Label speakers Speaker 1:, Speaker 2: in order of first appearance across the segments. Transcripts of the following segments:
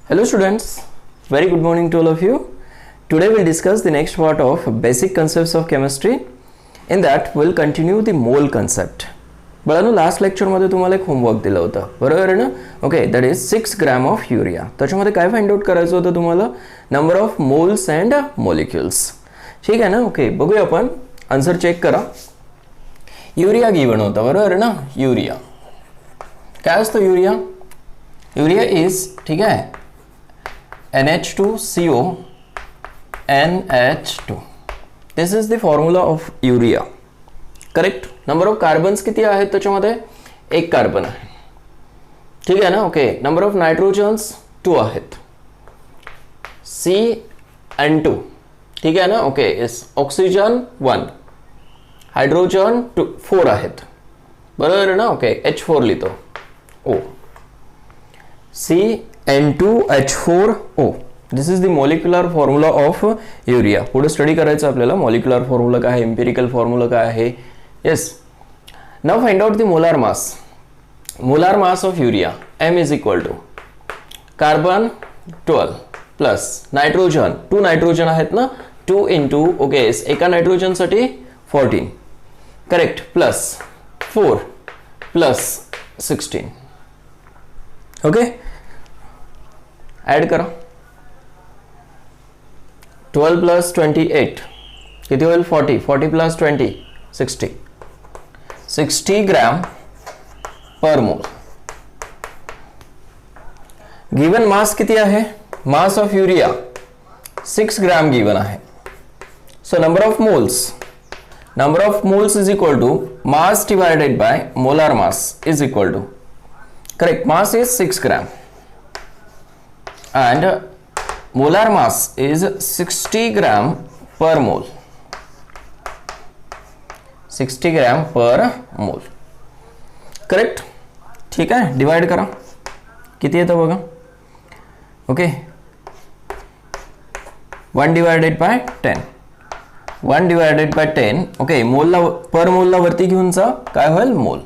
Speaker 1: Hello students, very good morning to all of you. Today we'll discuss the next part of basic concepts of chemistry. In that we'll continue the mole concept. बळानो last lecture मध्ये तुम्हाला एक homework दिलं होतं, बरोबर आहे ना? Okay, that is 6 gram of urea. त्याच्यामध्ये काय फाइंड आउट करायचं होतं तुम्हाला? Number of moles and molecules. ठीक आहे ना? ओके, बघूया आपण. आन्सर चेक करा. युरिया गिवन होता, बरोबर आहे ना? युरिया काय असतं? युरिया इज, ठीक आहे, NH2CO NH2. This is the formula of urea. Correct. Number of carbons किती आहेत त्याच्यामध्ये? एक कार्बन आहे. ठीक आहे ना? ओके. नंबर ऑफ नायट्रोजन्स 2 आहेत, CN2. ठीक आहे ना? ओके. यस. ऑक्सिजन 1, हायड्रोजन 4 आहेत, बरोबर आहे ना? ओके. H4 लिहितो, O, CN2H4O. This is the molecular formula of urea. पुढे स्टडी करायचं आपल्याला. मॉलिक्युलर फॉर्म्युला काय आहे, एम्पिरिकल फॉर्म्युला काय आहे. Yes. Now find out the molar mass. Molar mass of urea M is equal to carbon 12 plus nitrogen 2 nitrogen आहेत ना, 2 into, okay, एका नायट्रोजन साठी 14, correct, plus 4 plus 16. Okay, add करा. 12 plus 28 किती होईल? 40. 40 प्लस 20 60 ग्रॅम पर मोल. Given mass किती आहे? Mass of urea 6 gram given आहे. So number of moles is equal to mass divided by molar mass is equal to, correct, mass is 6 gram and molar mass is 60 gram per mole. 60 gram per mole, correct. ठीक आहे. Divide करा. किती येतं बघा. Okay, 1 divided by 10. 1 divided by 10. Okay, मोलला per मोलला वरती घेऊन जा, काय होईल? मोल.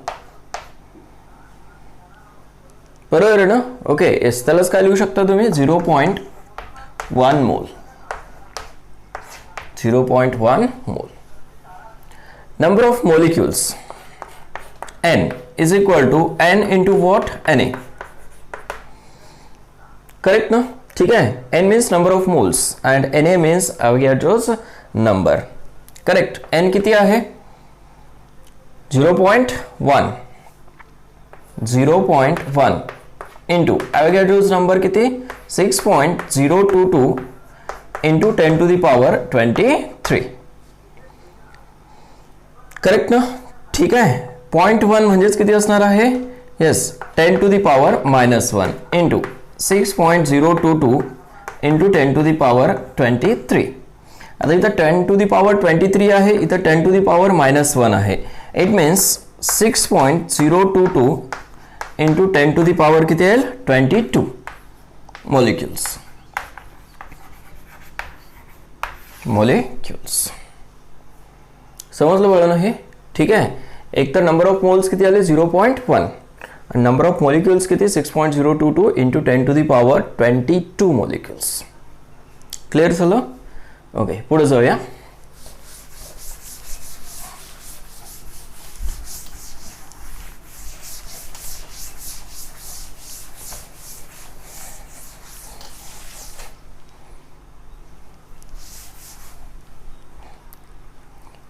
Speaker 1: बरोबर आहे ना? ओके. येस. त्यालाच काय लिहू शकता तुम्ही? 0.1 mole. 0.1 mole. Number of molecules N is equal to N into what? Na. Correct ना? ठीक आहे. N means number of moles and Na means Avogadro's number. Correct. N किती आहे? 0.1. 0.1 इंटू अवोगॅड्रोज नंबर किती? 6.022 into 10 to the power 23. Correct ना? ठीक आहे. 0.1 म्हणजेच किती असणार आहे? Yes, 10 to the power -1 into 6.022 into 10 to the power 23. आता इथं 10 टू द पॉवर 23 आहे, इथं 10 टू द पॉवर -1 आहे. It means 6.022 into 10 to the power किती येईल? 22 मॉलिक्युल्स. समजलं बघा ना हे? ठीक आहे. एक तर नंबर ऑफ मोल्स किती आले? 0.1 आणि नंबर ऑफ मॉलिक्युल्स किती? 6.022 into 10 to the power 22 molecules. Clear झालं? ओके, पुढे जाऊया.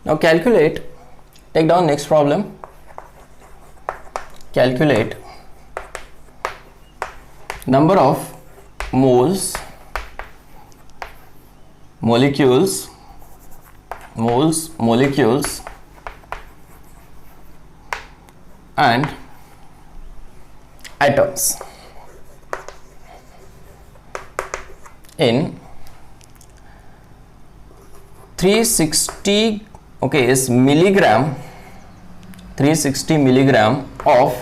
Speaker 1: Now calculate, take down next problem. Calculate number of moles, molecules and atoms in 360, okay, is milligram, 360 milligram of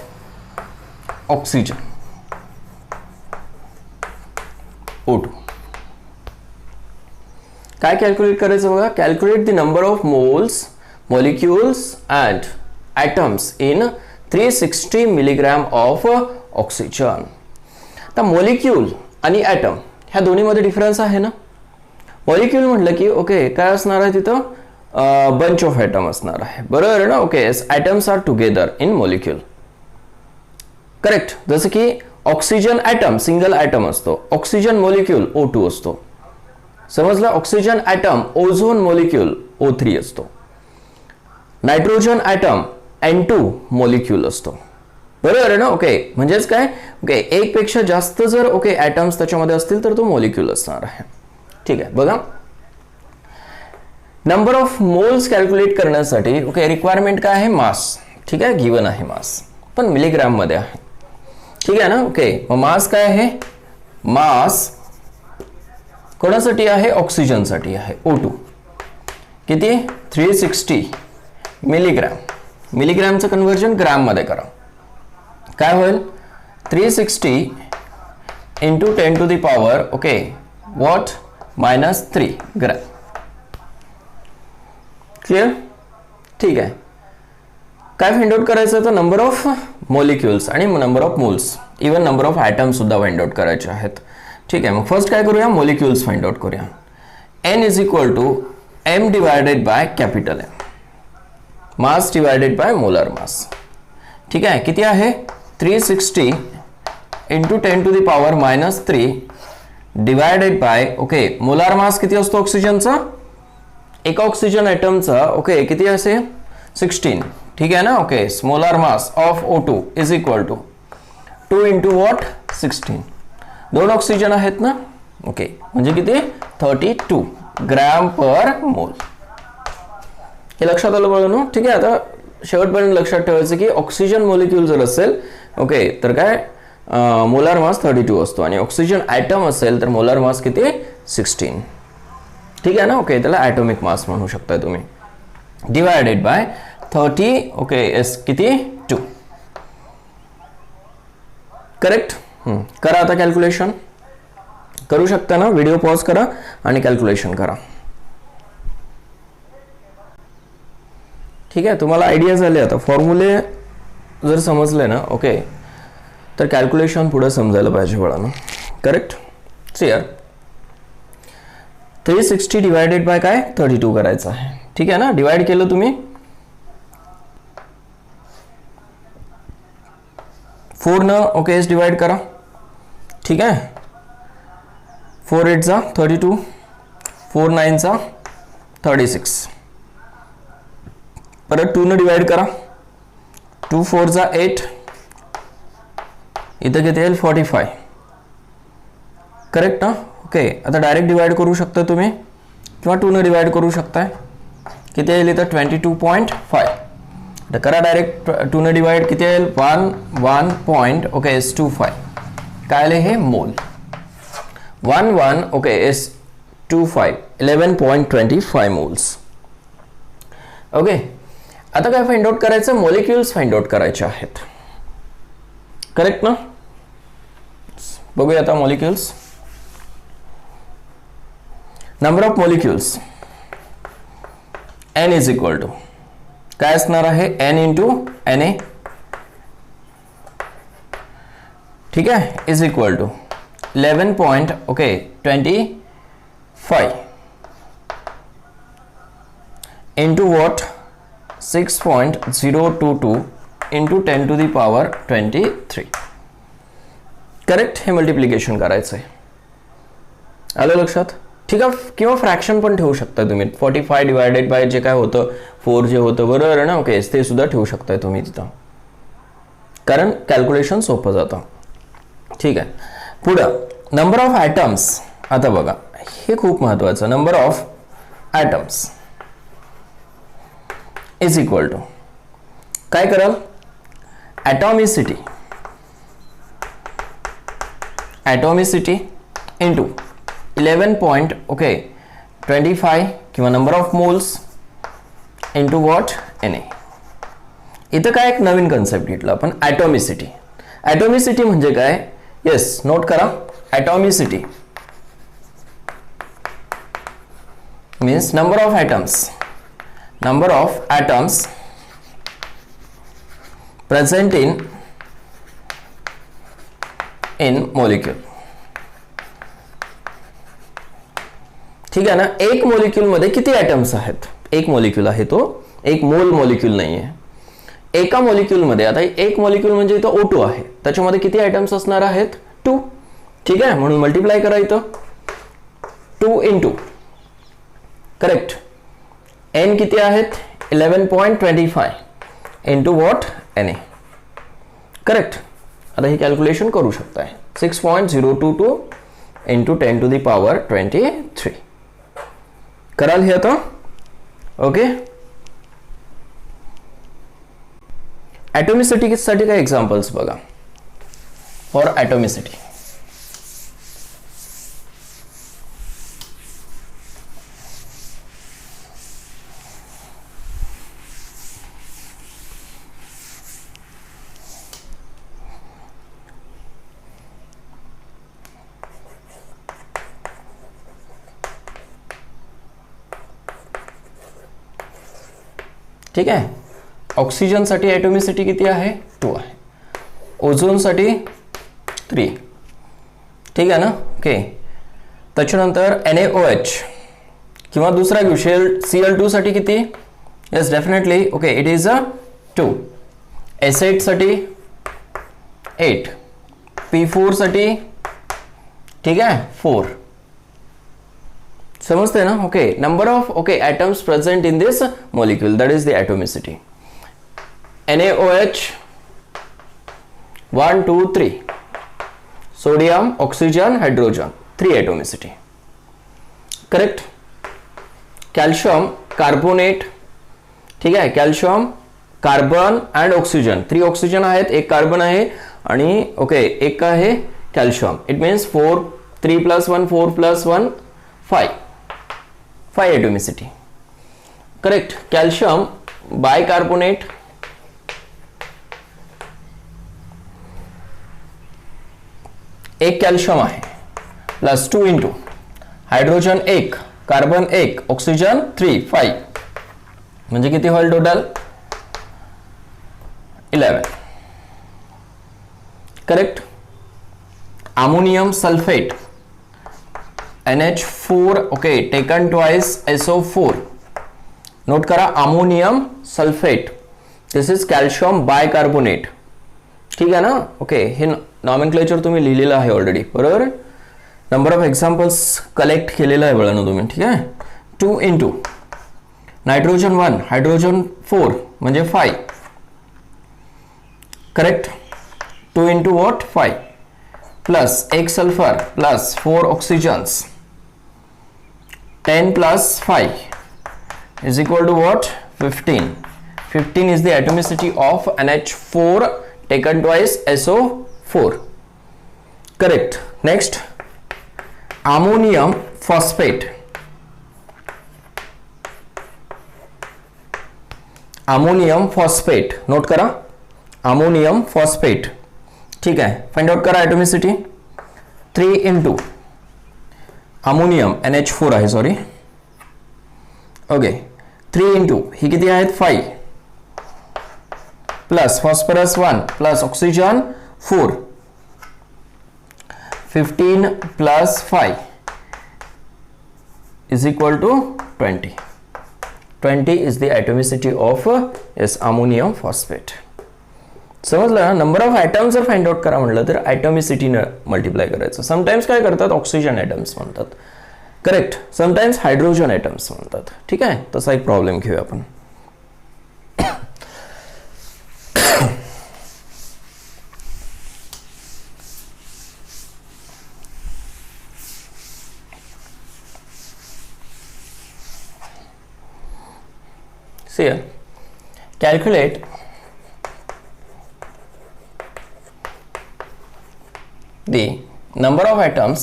Speaker 1: oxygen, O2. काय calculate करायचं बघा? Calculate the number of moles, molecules and atoms in 360 milligram of oxygen. The molecule आणि item ह्या दोन्हीमध्ये difference आहे ना. Molecule म्हटलं की ओके काय असणार आहे तिथं बंच ऑफ ॲटम असणार आहे, बरोबर आहे ना. Okay atoms are together in molecule. Correct. जसं की ऑक्सिजन ॲटम सिंगल ॲटम असतो, ऑक्सिजन मॉलिक्यूल O2 असतो, समजलं. Oxygen item ozone molecule O3 असतो. नायट्रोजन ॲटम N2 मॉलिक्यूल असतो, बरोबर आहे ना. ओके म्हणजेच काय, ओके एक पेक्षा जास्त जर ओके ॲटम्स त्याच्यामध्ये असतील तर तो मॉलिक्यूल असणार आहे. ठीक आहे. बघा नंबर ऑफ मोल्स कॅल्क्युलेट करण्यासाठी ओके रिक्वायरमेंट काय आहे, मास. ठीक आहे, गिवन आहे मास, पण मिलीग्राम मध्ये आहे. ठीक आहे ना. ओके मग मास काय आहे, मास कोणासाठी आहे, ऑक्सिजनसाठी आहे O2. किती 360 मिलीग्राम. मिलीग्रामचं कन्व्हर्जन ग्राम मध्ये करा. काय होईल 360 into 10 to the power okay what -3 gram. Clear. ठीक आहे. काय फाइंड आउट करायचं तर नंबर ऑफ मॉलिक्युल्स आणि number of moles, even number of atoms सुद्धा फाइंड आउट करायचे आहेत. ठीक आहे. मग फर्स्ट काय करूया, मॉलिक्युल्स फाइंड आउट करूया. N is equal to M divided by capital M, mass divided by molar mass. ठीक आहे. किती आहे 360 into 10 to the power -3 divided by okay molar मास किती असतो ऑक्सिजनचा, एका ऑक्सिजन ॲटमचा ओके किती असे 16. ठीक आहे ना. Okay molar mass of O2 is equal to 2 into what 16. दोन ऑक्सिजन आहेत ना. ओके म्हणजे किती 32 ग्रॅम पर मोल. हे लक्षात आलं बघा. ठीक आहे. आता शेवटपर्यंत लक्षात ठेवायचं की ऑक्सिजन मॉलिक्यूल जर असेल ओके तर काय मोलार मास 32 असतो आणि ऑक्सिजन ॲटम असेल तर मोलार मास किती 16. ठीक आहे ना. ओके त्याला ॲटॉमिक मास म्हणू शकता तुम्ही. डिवायडेड बाय 30 ओके एस किती 2. करेक्ट. करा आता कॅल्क्युलेशन. करू शकता ना, व्हिडिओ पॉज करा आणि कॅल्क्युलेशन करा. ठीक आहे. तुम्हाला आयडिया झाले. आता फॉर्म्युले जर समजले ना ओके तर कॅल्क्युलेशन पुढे समजायला पाहिजे बाळांनो. करेक्ट. क्लिअर. 360 डिवायडेड बाय काय 32 करायचं आहे. ठीक आहे ना. डिवाइड केलं तुम्ही 4 न ओके एस डिवाइड करा. ठीक आहे. 4 8 चा 32, 4 9 चा 36, परत 2 न डिवाइड करा. 2 4 चा 8, इथं किती येईल 45. करेक्ट ना. ओके आता डायरेक्ट डिवाइड करू शकता तुम्ही किंवा 2 न डिवाइड करू शकताय. किती येईल इथं 22.5. तर करा डायरेक्ट 2 न डिवाइड. किती येईल 1 ओके S25. काय आले हे मोल 1 ओके S25 11.25 मोल्स. ओके आता काय फाइंड आउट करायचं, मॉलिक्युल्स फाइंड आउट करायचे आहेत. करेक्ट ना. बघूया आता molecules. Number of molecules N is equal to काय असणार आहे N इंटू Na. ठीक आहे. Is equal to 11.25 into what 6.022 into 10 to the power 23. Correct. हे मल्टिप्लिकेशन करायचं आहे. आलं लक्षात. ठीक आहे. किंवा फ्रॅक्शन पण ठेवू शकता तुम्ही. 45 डिवायडेड बाय जे काय होतं 4 जे होतं बरोबर आहे ना. ओके ते सुद्धा ठेवू शकताय तुम्ही तिथं, कारण कॅल्क्युलेशन सोपं जातं. ठीक आहे. पुढं नंबर ऑफ ॲटम्स. आता बघा हे खूप महत्वाचं. Number of atoms is equal to काय कराल ॲटॉमिसिटी इंटू 11.25 किंवा number of moles into what Na. इथं काय एक नवीन कन्सेप्ट घेतला आपण ॲटॉमिसिटी. ॲटॉमिसिटी म्हणजे काय, येस नोट करा. Atomicity means number of atoms present in molecule. ठीक आहे ना. एक मॉलिक्यूल मध्ये किती ॲटम्स आहेत? एक मॉलिक्यूल आहे तो, एक मोल मॉलिक्यूल नाही आहे. एका मॉलिक्यूल मध्ये, आता एक मॉलिक्यूल म्हणजे इथं O2 आहे, त्याच्यामध्ये किती ॲटम्स असणार आहेत? 2. ठीक आहे, म्हणून मल्टिप्लाय करा इथं. 2 into करेक्ट. N किती आहेत? 11.25 into what? Na. करेक्ट. आता ही कॅल्क्युलेशन करू शकताय. 6.022 into 10 to the power 23. कराल हे आता. ओके. ॲटॉमिसिटी साठी काय एक्झाम्पल्स बघा. फॉर ॲटॉमिसिटी ठीक आहे. ऑक्सिजन साठी ॲटॉमिसिटी किती आहे? 2 आहे. ओझोन साठी 3. ठीक आहे ना. ओके. त्याच्यानंतर NaOH किंवा दुसरा घेऊ Cl2 साठी किती? Yes definitely. Okay, it is 2. S8 साठी 8. P4 साठी ठीक आहे 4. समजते ना. Okay. Number of atoms present in this molecule, that is the atomicity. NaOH 1 2 3. Sodium, oxygen, hydrogen 3 atomicity. Correct. Calcium carbonate. ठीक आहे. Calcium, carbon and oxygen. 3 oxygen आहेत, 1 carbon आहे आणि एक आहे calcium. It means 4 3 + 1 4 + 1 5 atomicity. Correct. Calcium bicarbonate, एक calcium आहे plus 2 into hydrogen 1, carbon 1, oxygen 3 5 म्हणजे किती होईल total? 11. Correct. Ammonium sulphate NH4 taken twice SO4. Note करा ammonium sulphate. This is calcium bicarbonate. ठीक आहे ना. ओके, हे नॉमेनक्लेचर तुम्ही लिहिलेलं आहे ऑलरेडी, बरोबर. नंबर ऑफ एक्झाम्पल्स कलेक्ट केलेलं आहे बघा तुम्ही. ठीक आहे. 2 into नायट्रोजन 1, हायड्रोजन 4 म्हणजे 5. Correct. 2 into what? 5 plus 1 sulphur plus 4 oxygens. 10 plus 5 is equal to what? 15. 15 is the atomicity of NH4 taken twice SO4. Correct. Next, ammonium phosphate. Ammonium phosphate. Note करा. Ammonium phosphate. ठीक है. Find out करा atomicity. 3 into ammonium NH4 आहे, sorry. Okay. 3 into ही किती आहेत? 5 plus phosphorus 1 plus oxygen 4. 15 plus 5 is equal to 20. 20 is the atomicity of ammonium phosphate. समजलं ना. Number of atoms जर फाइंड आउट करा म्हटलं तर ॲटॉमिसिटीने मल्टिप्लाय करायचं. समटाइम्स काय करतात? ऑक्सिजन ॲटम्स म्हणतात. करेक्ट. समटाइम्स हायड्रोजन ॲटम्स म्हणतात. ठीक आहे. तसा एक प्रॉब्लेम घेऊया आपण. See here. Calculate the number of atoms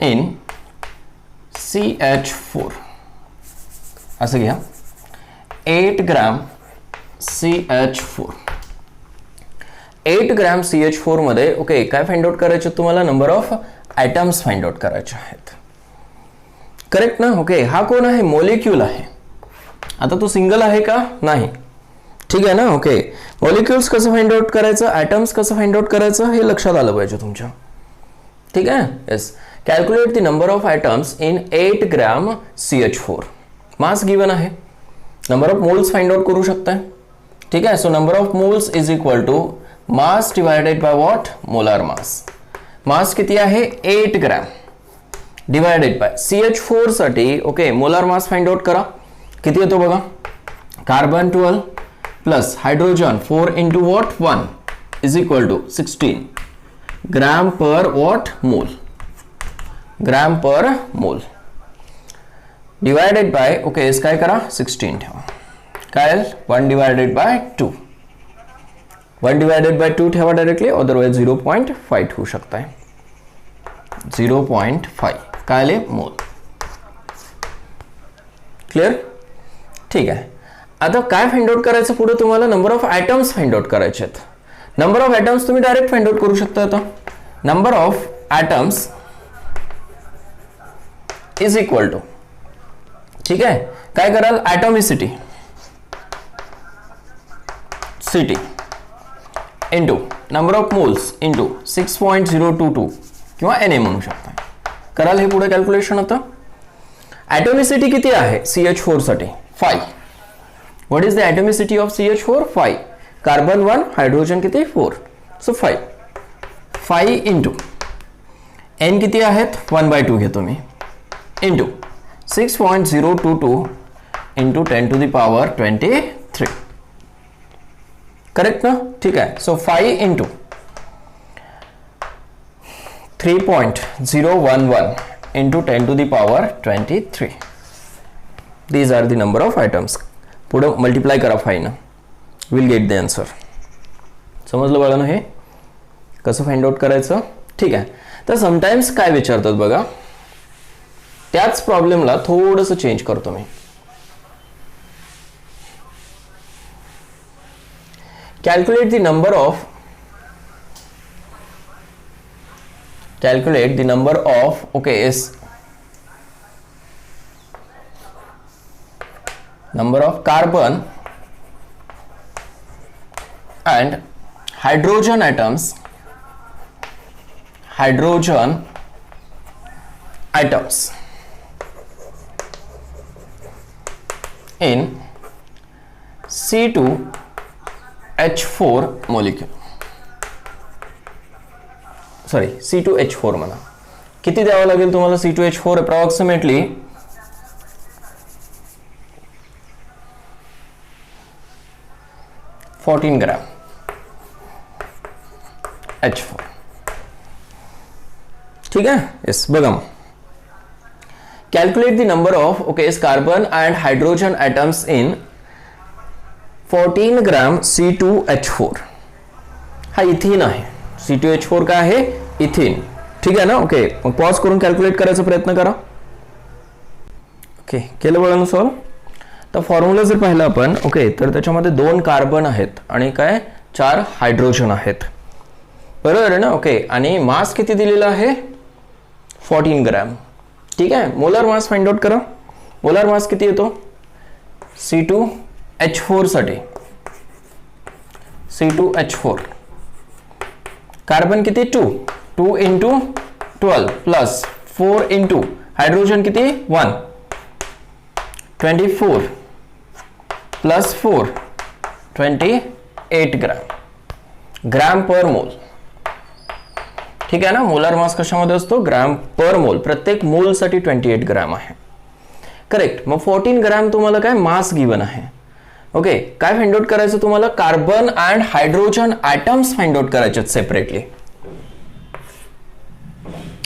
Speaker 1: in CH4. असं घ्या. 8 ग्रॅम CH4. 8 ग्रॅम CH4 मध्ये काय फाइंड आउट करायचे तुम्हाला? Number of atoms find out करायचे आहेत. करेक्ट ना. हा कोण आहे? मॉलिक्यूल आहे. आता तो सिंगल आहे का? नाही. ठीक आहे ना. मॉलिक्युल्स कसं फाइंड आउट करायचं, ॲटम्स कसं फाइंड आउट करायचं हे लक्षात आलं पाहिजे तुमच्या. ठीक आहे. Yes. Calculate the number of atoms in 8 gram CH4. Mass given आहे, number of moles find out करू शकताय. ठीक आहे. So number of moles is equal to mass divided by what, molar mass. Mass किती आहे 8 ग्रॅम डिवायडेड बाय CH4 साठी okay molar mass find out करा. किती येतो बघा, carbon 12 plus hydrogen 4 into what 1 is equal to 16 gram per what mole, gram per mole divided by okay इस काय करा 16 ठेवा. काय 1 डिवायडेड बाय 2, 1 डिवायडेड बाय 2 ठेवा डायरेक्टली, अदरवाइज 0.5 ठेवू शकताय. 0.5 काय आले मोल. क्लिअर. ठीक आहे. आता काय फाइंड आउट करायचं पुढे तुम्हाला, number of atoms find out करायचे आहेत. नंबर ऑफ ॲटम्स तुम्ही डायरेक्ट फाइंड आउट करू शकता. आता number of atoms is equal to, ठीक आहे, काय कराल atomicity city into number of moles into 6.022 किंवा Na म्हणू शकता. कराल हे पुढे कॅल्क्युलेशन. आता ॲटॉमिसिटी किती आहे CH4 साठी 5. What is the atomicity of CH4? 5. Carbon 1, hydrogen किती 4. सो 5 इंटू N किती आहेत 1/2 घेतो मी into 6.022 into 10 to the power 23. Correct ना. ठीक आहे. So 5 into 3.011 into 10 to the power 23. These are the number of items. पुढे मल्टिप्लाय करा 5 ना, विल गेट द आन्सर. समजलं बाळांनो हे कसं फाइंड आउट करायचं. ठीक आहे. तर समटाइम्स काय विचारतात बघा, त्याच प्रॉब्लेमला थोडंसं चेंज करतो मी. Calculate the number of okay is number of carbon and hydrogen atoms in C2H4 molecule. Sorry C2H4 म्हणा. किती द्यावं लागेल तुम्हाला C2H4? Approximately 14 gram H4. ठीक आहे. येस. बघा मग calculate the number of okay is carbon and hydrogen atoms in 14 gram C2H4. हा इथिन आहे. C2H4 काय आहे इथिन. ठीक आहे ना. ओके मग पॉज करून कॅल्क्युलेट करायचा प्रयत्न करा. ओके केलं बघा सॉल्व. तर फॉर्म्युला जर पाहिला आपण ओके तर त्याच्यामध्ये 2 कार्बन आहेत आणि काय 4 हायड्रोजन आहेत. बरोबर आहे ना. ओके आणि मास किती दिलेला आहे 14 ग्रॅम. ठीक आहे. मोलार मास फाइंड आउट करा. मोलार मास किती येतो C2H4 साठी. C2H4 कार्बन किती 2 इंटू 12 प्लस 4 इंटू हायड्रोजन किती 1 24 प्लस 4 28 ग्रॅम पर मोल. ठीक आहे ना. मोलार मास कशामध्ये असतो ग्रॅम पर मोल. प्रत्येक मोल साठी 28 ग्रॅम आहे. करेक्ट. मग 14 ग्रॅम तुम्हाला काय मास गिवन आहे. ओके काय फाइंड आउट करायचं तुम्हाला carbon and hydrogen atoms find out करायचे सेपरेटली.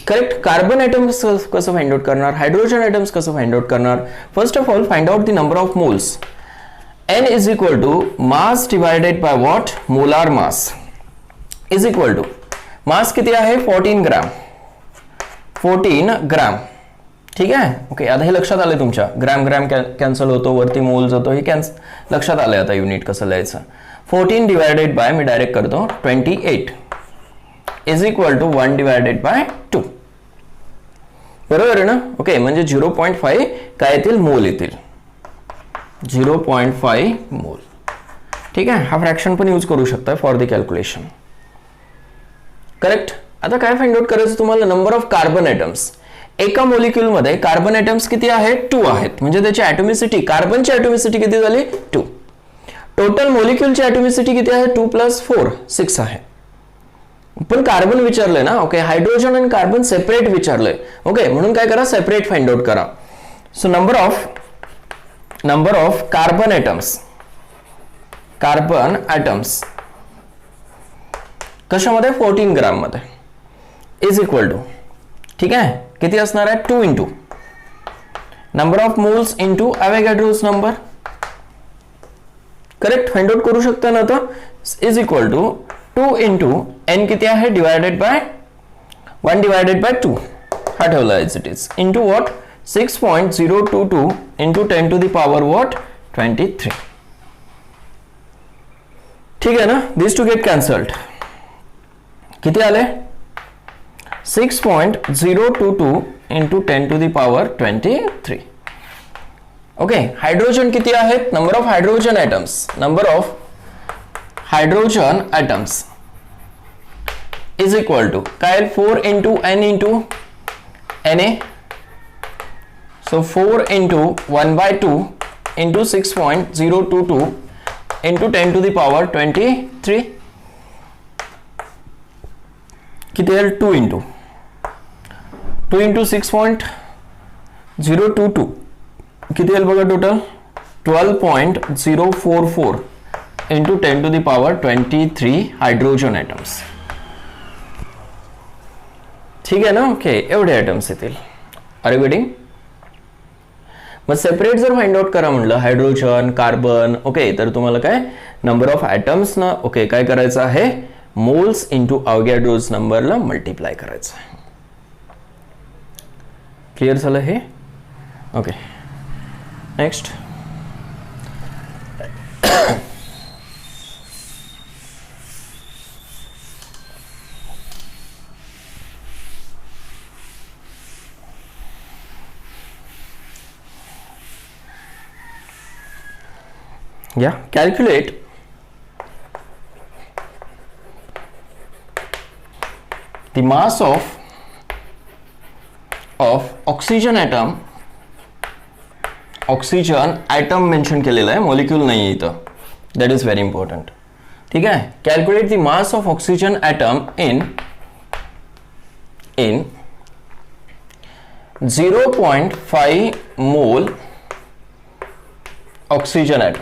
Speaker 1: करेक्ट. कार्बन ॲटम्स कसं फाइंड आउट करणार, हायड्रोजन ॲटम्स कसं फाइंड आउट करणार. First of all find out the number of moles. N is equal to mass divided by what, molar mass is equal to मास किती आहे 14 gram. 14 gram. ठीक आहे. Okay आता हे लक्षात आलंय तुमच्या. ग्रॅम ग्रॅम कॅन्सल होतो, वरती मोल जातो, हे लक्षात आलंय आता युनिट कसं लिहायचं. 14 डिवायडेड बाय मी डायरेक्ट करतो 28 is equal to 1 divided by 2. बरोबर आहे ना. ओके म्हणजे 0.5 काय येतील मोल येतील. 0.5 मोल. ठीक आहे. हा फ्रॅक्शन पण यूज करू शकता फॉर द कॅल्क्युलेशन. करेक्ट. आता काय फाइंड आउट करायचं तुम्हाला, नंबर ऑफ कार्बन ॲटम्स. एका मॉलिक्यूल मध्ये कार्बन ॲटम्स किती आहेत, 2 आहेत, म्हणजे त्याची ॲटॉमिसिटी, कार्बनची ॲटॉमिसिटी किती झाली, 2. टोटल मॉलिक्यूलची ॲटॉमिसिटी किती आहे, 2 + 4 6 आहे. पण कार्बन विचारलंय ना, ओके. हायड्रोजन आणि कार्बन सेपरेट विचारलंय, ओके. म्हणून काय करा, सेपरेट फाइंड आउट करा. So number of carbon atoms कशामध्ये, 14 ग्राम मध्ये, इज इक्वल टू, ठीक आहे, किती असणार आहे, 2 into number of moles into Avogadro's number. Correct, find out करू शकता ना आता. Is equal to 2 into n किती आहे, डिवायडेड बाय 1 डिवायडेड बाय 2, हा ठेवला is it is, into what, 6.022 into 10 to the power what, 23. ठीक आहे ना. This to get cancelled. किती आले, 6.022 into 10 to the power 23. Okay. Hydrogen किती आहेत, number of hydrogen atoms is equal to काय, 4 into n into Na. So 4 into 1/2 into 6.022 into 10 to the power 23. किती आहे, 2 इंटू 6.022 किती येईल बघा, total 12.044 into 10 to the power 23 hydrogen atoms. ठीक आहे ना, ओके. एवढे ॲटम्स येतील. Are you getting? मग सेपरेट जर फाइंड आउट करा म्हटलं, हायड्रोजन, कार्बन, ओके, तर तुम्हाला काय, नंबर ऑफ ॲटम्स ना, ओके, काय करायचं आहे, मोल्स इंटू अवोगॅड्रोस नंबरला मल्टिप्लाय करायचं आहे. क्लिअर झालं हे, okay. Next, calculate the mass of oxygen atom mention केलेलं आहे, मॉलिक्यूल नाही आहे इथं, दॅट इज व्हेरी इम्पॉर्टंट. ठीक आहे. Calculate the mass of oxygen atom in 0.5 mole oxygen item.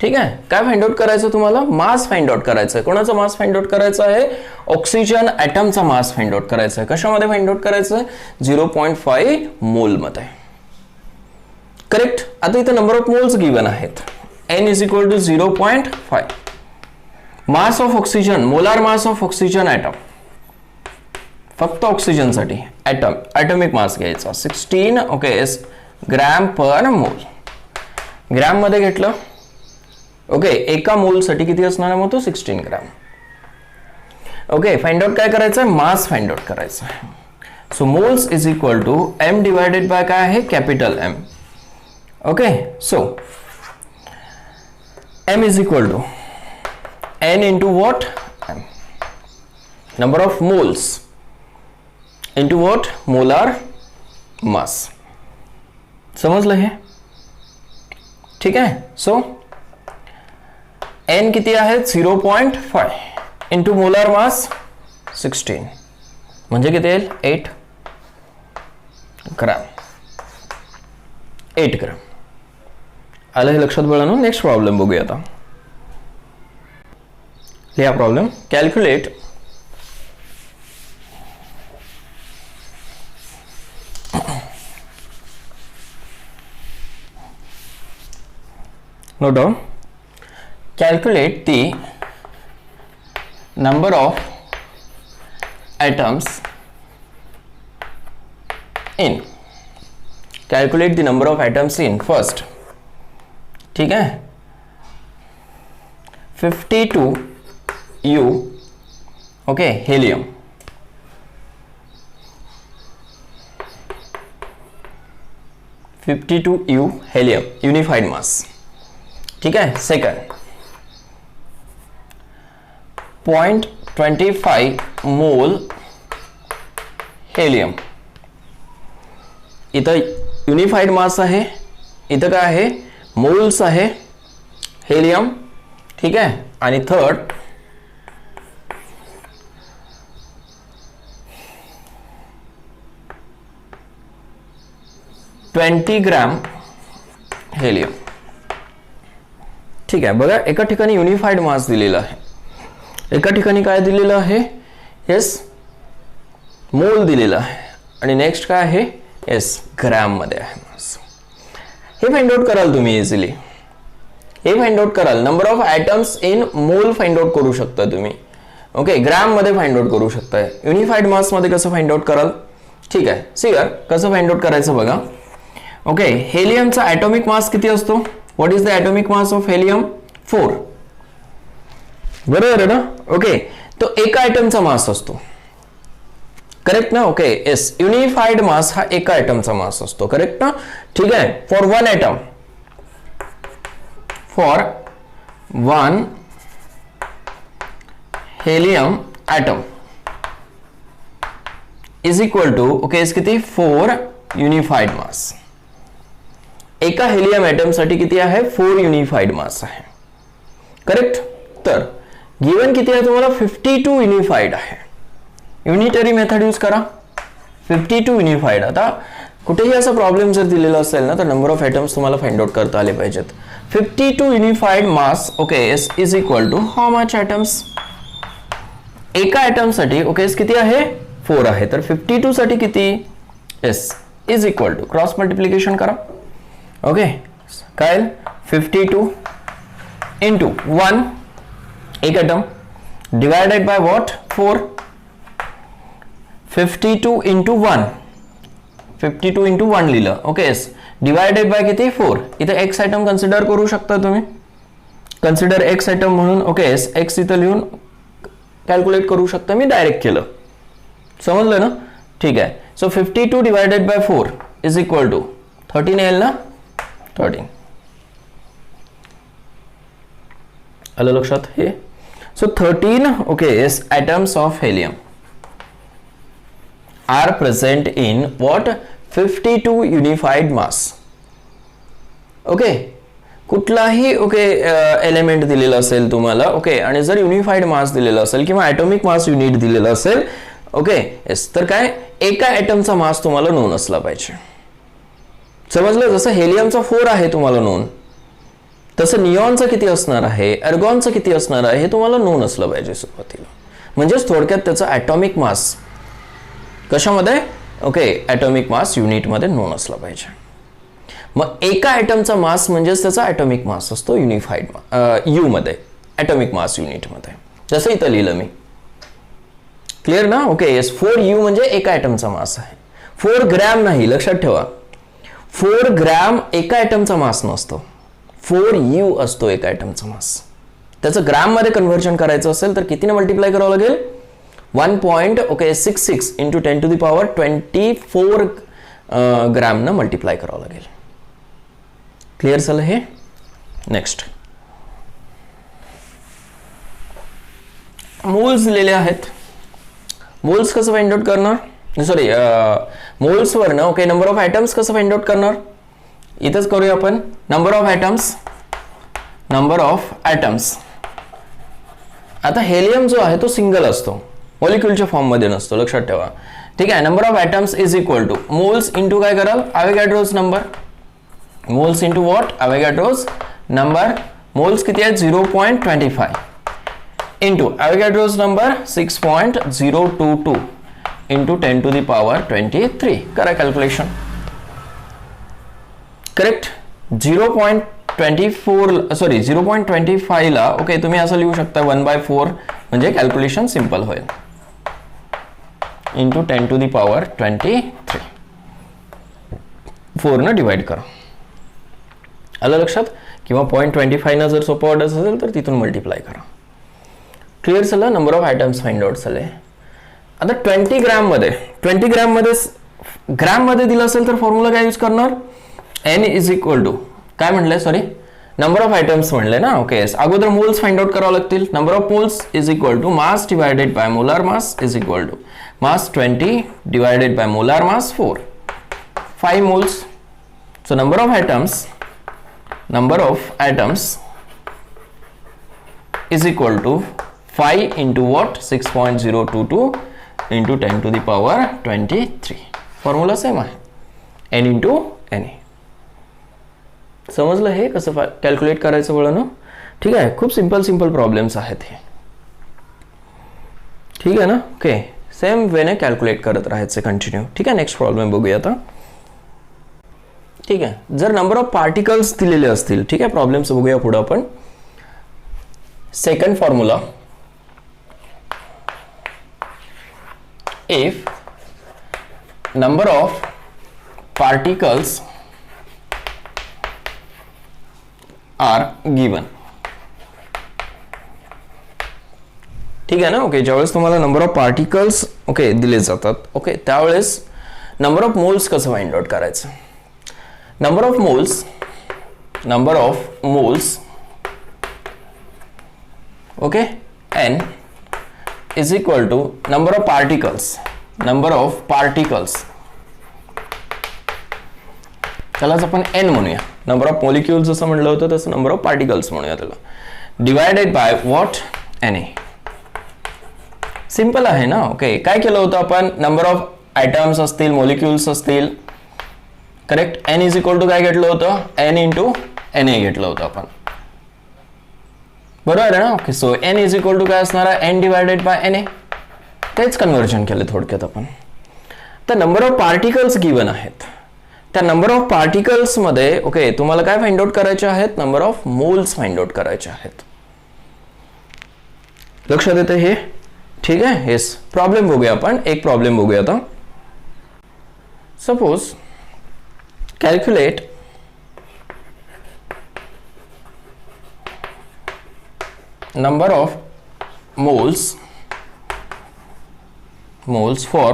Speaker 1: ठीक आहे. काय फाइंड आउट करायचं तुम्हाला, मास फाइंड आउट करायचं आहे. कोणाचा मास फाइंड आउट करायचा आहे, ऑक्सिजन ॲटमचा मास फाइंड आउट करायचा आहे. कशामध्ये फाइंड आउट करायचं आहे, 0.5 मोल मध्ये. करेक्ट. आता इथे नंबर ऑफ मोल्स गिवन आहेत, n is equal to 0.5. Mass of oxygen, molar mass of oxygen atom, फक्त ऑक्सिजन साठी ॲटॉमिक मास घ्यायचा 16, okay, gram per mole. Gram मध्ये घेतलं, ओके. एका मोल साठी किती असणार आहे मग तो, 16 ग्रॅम. ओके. फाइंड आउट काय करायचं आहे, मास फाइंड आउट करायचं आहे. So moles is equal to m divided by काय आहे, capital M. Okay. So m is equal to n into what, number of moles into what, molar mass. समजलं हे? ठीक आहे. सो n किती आहे, 0.5 इंटू मोलार मास 16, म्हणजे किती येईल, 8 ग्रॅम. 8 ग्रॅम. आलं हे लक्षात बाळांनो. नेक्स्ट प्रॉब्लेम बघूया आता. लिहा problem. Calculate note down, calculate the number of atoms in, calculate the number of atoms in first. ठीक है, 52U, okay, helium. 52U helium, unified mass. ठीक है. सेकंड, 0.25 मोल हेलियम. इथं युनिफाईड मास आहे, इथं काय आहे, मोल्स आहे हेलियम. ठीक आहे. आणि थर्ड 20 ग्रॅम हेलियम. ठीक आहे. बघा, एका ठिकाणी युनिफाईड मास दिलेला आहे, एका ठिकाणी काय दिलेलं आहे, येस मोल दिलेला आहे, आणि नेक्स्ट काय आहे, येस ग्रॅम मध्ये आहे मास. हे फाइंड आउट कराल तुम्ही इझिली, हे फाइंड आउट कराल. नंबर ऑफ ॲटम्स इन मोल फाइंड आउट करू शकता तुम्ही. ओके, ग्रॅम मध्ये फाइंड आउट करू शकता. युनिफाईड मास मध्ये कसं फाइंड आउट कराल. ठीक आहे. सियर कसं फाइंड आउट करायचं बघा. ओके, हेलियमचा ॲटॉमिक मास किती असतो. What is the atomic mass of helium. 4. बरोबर आहे ना. ओके, तो एका ॲटमचा मास असतो, करेक्ट ना. ओके, येस, युनिफाईड मास हा एका ॲटमचा मास असतो, करेक्ट ना. ठीक आहे. For one atom, for one helium atom is equal to, okay, किती, 4 युनिफाईड मास. एका हेलियम ॲटम साठी किती आहे, 4 युनिफाईड मास आहे, करेक्ट. तर गिवन किती आहे तुम्हाला, 52 युनिफाईड आहे. युनिटरी मेथड यूज करा, 52 युनिफाईड. आता कुठेही असा प्रॉब्लेम जर दिलेला असेल ना, तर नंबर ऑफ ॲटम्स तुम्हाला फाइंड आउट करता आले पाहिजेत. 52 unified mass, okay, S is equal to how much atoms. एका ॲटम साठी, ओके, किती आहे, 4 आहे. तर 52 साठी किती, S is equal to cross multiplication करा. ओके, काय 52 इंटू 1 एक atom divided by what, 4. 52 into 1, 52 into 1 लिहिलं. ओके, डिवाइडेड बाय किती, 4. इथे एक्स आयटम कन्सिडर करू शकता तुम्ही, कन्सिडर एक्स आयटम म्हणून. ओके, एक्स इथं लिहून कॅल्क्युलेट करू शकता. मी डायरेक्ट केलं, समजलं ना. ठीक आहे. So 52 divided by 4 is equal to 13 येईल ना, 13. आलं लक्षात हे. So 13, okay, yes, atoms of helium are present in what, 52 unified mass. Okay, कुठलाही, ओके, एलिमेंट दिलेला असेल तुम्हाला, ओके, आणि जर युनिफाईड मास दिलेला असेल किंवा ॲटॉमिक मास युनिट दिलेला असेल, ओके, येस, तर काय, एका ॲटमचा मास तुम्हाला नोन असला पाहिजे. समजलं. जसं हेलियमचा 4 आहे तुम्हाला नोन, तसं निऑनचं किती असणार आहे, अर्गॉनचं किती असणार आहे, हे तुम्हाला नोन असलं पाहिजे सुरुवातीला. म्हणजेच थोडक्यात त्याचा ॲटॉमिक मास कशामध्ये, ओके, ॲटॉमिक मास युनिट मध्ये नोन असला पाहिजे. मग एका ॲटमचा मास म्हणजेच त्याचा ॲटॉमिक मास असतो युनिफाईड यू मध्ये, ॲटॉमिक मास युनिट मध्ये. जसं इथं लिहिलं मी, क्लिअर ना. ओके, येस, 4 यू म्हणजे एका ॲटमचा मास आहे, 4 ग्रॅम नाही, लक्षात ठेवा. 4 ग्रॅम एका ॲटमचा मास नसतो, 4 यू असतो एका ॲटमचा मास. त्याचं ग्रॅम मध्ये कन्व्हर्जन करायचं असेल तर कितीने मल्टिप्लाय करावं लागेल, 1.66 into 10 to the power 24 gram न मल्टिप्लाय करावं लागेल. क्लिअर झालं हे. नेक्स्ट, मोल्स दिलेले आहेत. मोल्स कसं फाइंड आउट करणार, सॉरी, मोल्स वर ना, ओके, नंबर ऑफ ॲटम्स कसं फाइंड आउट करणार, इथंच करूया आपण. Number of atoms, number of atoms. आता हेलियम जो आहे तो सिंगल असतो, मॉलिक्युलच्या फॉर्म मध्ये नसतो, लक्षात ठेवा. ठीक आहे. Number of atoms is equal to moles into काय कराल, Avogadro's number. Moles into what, Avogadro's number. Moles किती आहेत, 0.25 into Avogadro's number 6.022 into 10 to the power 23. करा कॅल्क्युलेशन. करेक्ट. 0.25 ला, ओके, तुम्ही असं लिहू शकता 1/4, म्हणजे कॅल्क्युलेशन सिंपल होईल. इंटू 10 टू द पॉवर 23, 4 न डिवाइड करा. आलं लक्षात. किंवा 0.25 न जर सोपं वाटत असेल तर तिथून मल्टिप्लाय करा. क्लिअर झालं. Number of items find out झाले. आता 20 ग्रॅम मध्ये, 20 ग्रॅम मध्ये ग्रॅम मध्ये दिलं असेल तर फॉर्म्युला काय यूज करणार, n इज इक्वल टू काय म्हटलंय, सॉरी, नंबर ऑफ आयटम्स म्हणले ना. ओके, अगोदर मोल्स फाइंड आउट करावं लागतील. Number of moles is equal to mass divided by molar mass is equal to mass 20 divided by molar mass 4. 5 moles. So number of atoms is equal to 5 into what? 6.022 into 10 to the power 23. Formula same आहे, n into na. समजलं हे कसं calculate करायचं मुलांनो? ठीक आहे, खूप simple problems आहेत हे. ठीक आहे ना. ओके, सेम वेने कॅल्क्युलेट करत राहायचं कंटिन्यू. ठीक आहे, नेक्स्ट प्रॉब्लेम बघूया आता. ठीक आहे, जर नंबर ऑफ पार्टिकल्स दिलेले असतील, ठीक आहे, प्रॉब्लेम्स बघूया पुढे आपण. Second formula, if number of particles are given. ठीक आहे ना. ओके, ज्यावेळेस तुम्हाला नंबर ऑफ पार्टिकल्स ओके दिले जातात, ओके, त्यावेळेस नंबर ऑफ मोल्स कसं फाइंड आउट करायचं? Number of moles okay n is equal to number of particles. त्यालाच आपण n म्हणूया. नंबर ऑफ मॉलिक्युल्स जसं म्हणलं होतं तसं नंबर ऑफ पार्टिकल्स म्हणूया त्याला. Divided by what? na. Simple आहे ना. ओके, काय केलं होतं आपण? नंबर ऑफ आयटम्स असतील, मॉलिक्युल्स असतील, correct, n is equal to काय घेतलं होतं? n इंटू na घेतलं होतं आपण, बरोबर आहे ना. Okay, so n is equal to काय असणार आहे? n divided by na. तेच कन्वर्जन केलं थोडक्यात आपण. तर नंबर ऑफ पार्टिकल्स गिवन आहेत. त्या नंबर ऑफ पार्टिकल्स मध्ये ओके तुम्हाला काय फाइंड आउट करायचे आहेत? Number of moles find out करायचे आहेत. लक्षात येते हे? ठीक आहे. येस, प्रॉब्लेम बघूया आपण. एक प्रॉब्लेम बघूया आता. Suppose calculate number of moles for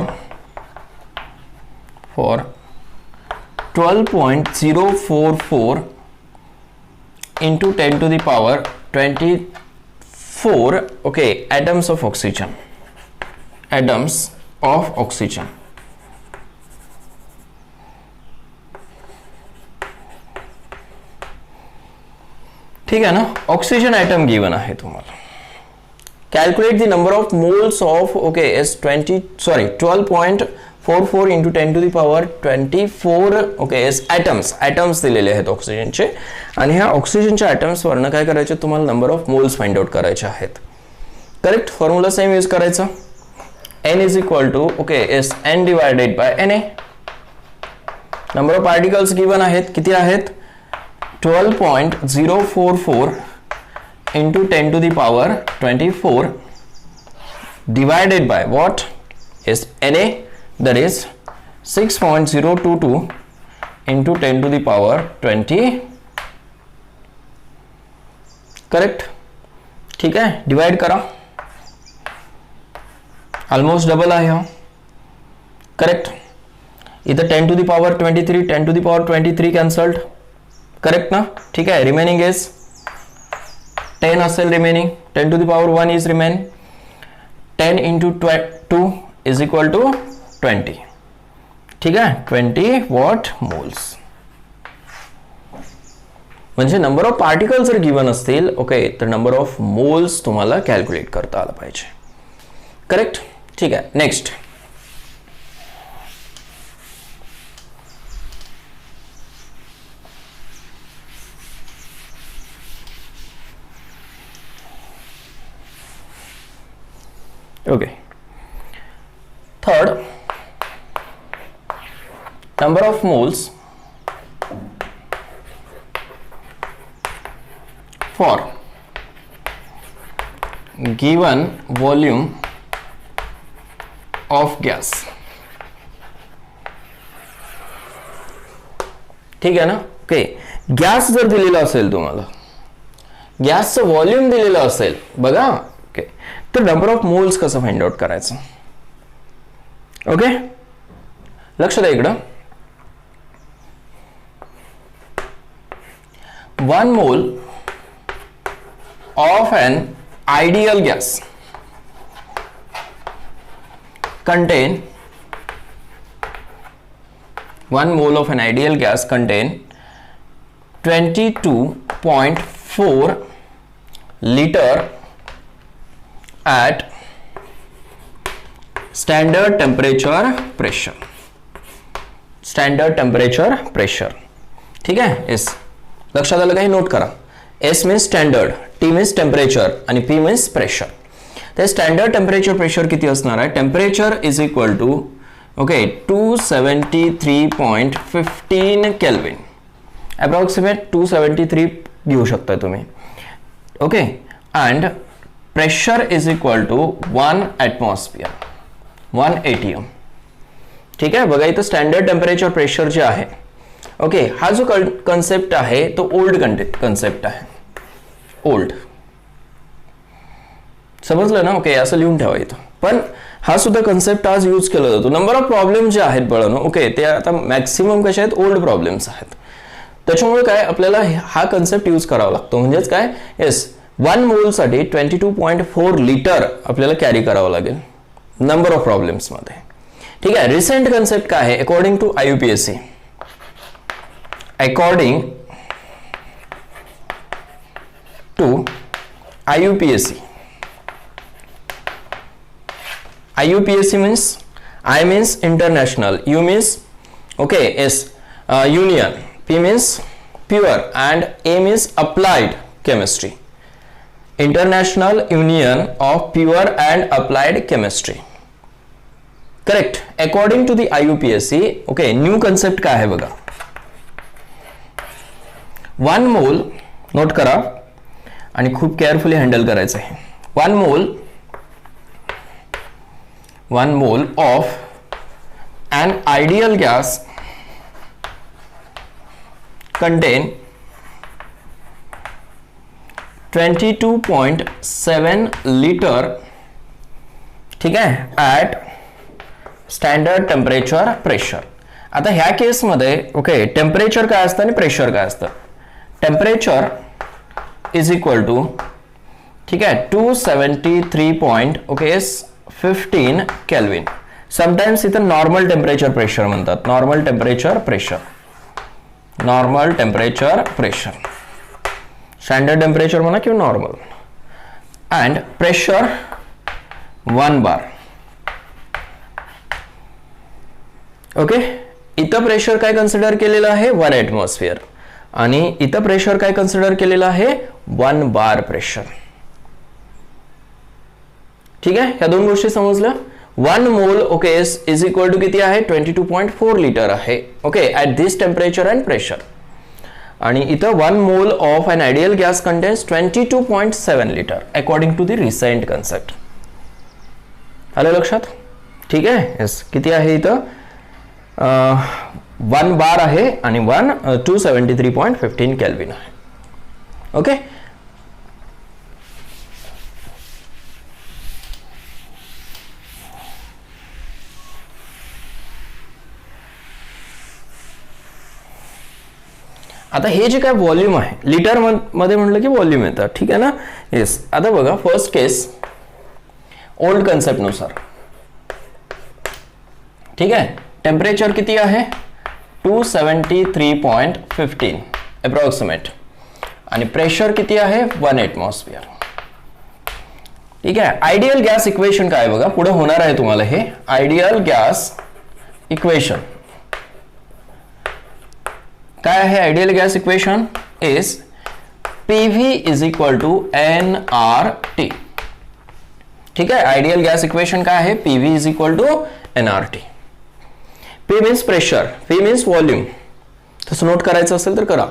Speaker 1: 12.044 into 10 to the power 24 okay atoms of oxygen. ठीक आहे ना. ऑक्सिजन आयटम गिवन आहे तुम्हाला. Calculate the number of moles of okay S 12.44 into 10 to the power 24 okay S atoms दिलेले आहेत ऑक्सिजनचे. आणि ह्या ऑक्सिजनच्या ॲटम्स वरनं काय करायचे? तुम्हाला number of moles find out करायचे आहेत. करेक्ट, फॉर्म्युला सेम यूज करायचा. n is equal to okay S n divided by na. Number of particles given आहेत, किती आहेत? 12.044 into 10 to the power 24 divided by what is Na, that is 6.022 into 10 to the power 20. Correct. ठीक आहे, divide करा. Almost double आहे हा. Correct. इथं 10 to the power 23, 10 to the power 23 cancelled. Correct ना. ठीक आहे, रिमेनिंग इज 10 असेल. Remaining 10 to the power 1 is remain. 10 into 2 is equal to 20. ठीक आहे, 20 वॉट मोल्स. म्हणजे नंबर ऑफ पार्टिकल्स जर गिवन असतील ओके तर नंबर ऑफ मोल्स तुम्हाला कॅल्क्युलेट करता आलं पाहिजे. करेक्ट. ठीक आहे, next. Okay. Third, number of moles for given volume of gas. ठीक आहे ना. ओके, गॅस जर दिलेला असेल तुम्हाला, गॅसचं व्हॉल्यूम दिलेलं असेल बघा, ओके, तर नंबर ऑफ मोल्स कसं फाइंड आउट करायचं? ओके, लक्ष द्या इकडं. 1 mole of an ideal gas contain 1 mole of an ideal gas contain 22.4 liter at standard temperature pressure. Standard temperature pressure. ठीक आहे. एस लक्षात आलं काही? नोट करा. S means standard, T means temperature आणि पी मीन्स प्रेशर. तर standard temperature pressure किती असणार आहे? Temperature is equal to okay 273.15 kelvin. Approximate 273 घेऊ शकता तुम्ही. Okay. And pressure is equal to 1 atmosphere, 1 ATM. ठीक आहे. बघा इथं स्टँडर्ड टेम्परेचर प्रेशर जे आहे, ओके, हा जो कन्सेप्ट आहे तो ओल्ड कन्सेप्ट आहे. ओल्ड समजलं ना? ओके, असं लिहून ठेवा इथं. पण हा सुद्धा कन्सेप्ट आज यूज केला जातो. नंबर ऑफ प्रॉब्लेम जे आहेत बळानो, ओके, ते आता मॅक्सिमम कसे आहेत? ओल्ड प्रॉब्लेम्स आहेत. त्याच्यामुळे काय आपल्याला हा कन्सेप्ट यूज करावा लागतो. म्हणजेच काय? येस, 1 मोलसाठी 22.4 लिटर आपल्याला कॅरी करावं लागेल नंबर ऑफ प्रॉब्लेम्समध्ये. ठीक आहे. रिसेंट कन्सेप्ट काय आहे? According to IUPAC, according to IUPAC, IUPAC means I means international, U means okay, S union, P means pure and A means applied chemistry. International Union of Pure and Applied Chemistry. Correct. According to the IUPAC, okay, new concept काय आहे बघा. 1 मोल note करा आणि खूप carefully handle करायचं आहे. 1 मोल of an ideal gas contain 22.7 liter, ठीक आहे, at स्टँडर्ड टेम्परेचर प्रेशर. आता ह्या केसमध्ये ओके टेम्परेचर काय असतं आणि प्रेशर काय असतं? टेम्परेचर इज इक्वल टू, ठीक आहे, 273.15 केल्विन. समटाइम्स इथं नॉर्मल टेम्परेचर प्रेशर म्हणतात. Normal temperature pressure, normal temperature pressure, standard temperature म्हणा किंवा normal. And pressure 1 bar. Okay. इथं प्रेशर काय कन्सिडर केलेलं आहे? 1 ॲटमॉस्फिअर. आणि इथं प्रेशर काय कन्सिडर केलेलं आहे? 1 बार प्रेशर. ठीक आहे. ह्या दोन गोष्टी समजल्या. 1 mole okay is equal to किती आहे? 22.4 लिटर आहे. Okay, at this temperature and pressure. आणि इथं 1 mole of an ideal gas contains 22.7 litre according to the recent concept. आलं लक्षात? ठीक आहे. येस, किती आहे इथं? 1 बार आहे आणि 273.15 केल्विन आहे. ओके. आता हे जे काय व्हॉल्यूम आहे, लिटर मध्ये म्हटलं की व्हॉल्यूम येतं. ठीक आहे ना? येस. आता बघा फर्स्ट केस ओल्ड कन्सेप्ट नुसार, ठीक आहे, टेम्परेचर किती आहे? 273.15 अप्रॉक्सिमेट. आणि प्रेशर किती आहे? 1 ॲटमॉस्फिअर. ठीक आहे. आयडियल गॅस इक्वेशन काय बघा, पुढे होणार आहे तुम्हाला हे. आयडियल गॅस इक्वेशन काय आहे? Ideal gas equation is PV is equal to nRT. ठीक आहे. आयडियल गॅस इक्वेशन काय आहे? PV is equal to nRT. P means pressure, V means volume. तसं नोट करायचं असेल तर करा.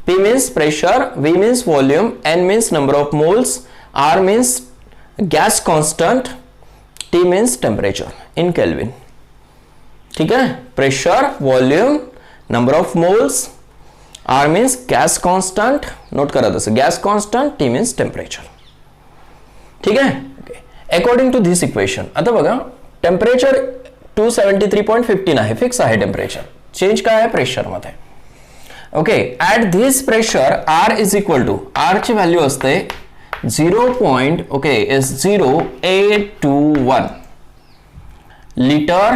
Speaker 1: P means pressure, V means volume, N means number of moles, R means gas constant, T means temperature in kelvin. ठीक आहे. Pressure, volume, number of moles, R means gas constant, note करा तसं, gas constant, T means temperature. ठीक आहे. According to this equation आता बघा temperature 273.15 आहे, fix आहे टेम्परेचर. चेंज काय आहे? प्रेशर मध्ये. Okay, at this pressure R is equal to, आरची व्हॅल्यू असते 0.0821 litre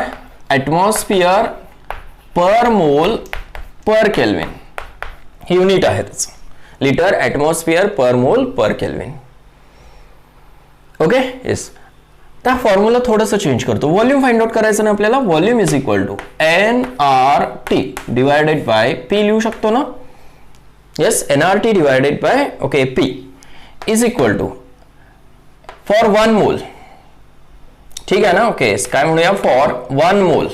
Speaker 1: atmosphere per mole per kelvin. ही युनिट आहे त्याचं, litre atmosphere per mole per kelvin. Okay, yes. त्या फॉर्म्युला थोडंसं चेंज करतो. व्हॉल्यूम फाइंड आउट करायचं ना आपल्याला. Volume is equal to NRT divided by P लिहू शकतो ना. Yes, NRT divided by okay P is equal to for 1 mole. ठीक आहे ना. ओके, काय म्हणूया, फॉर 1 मोल.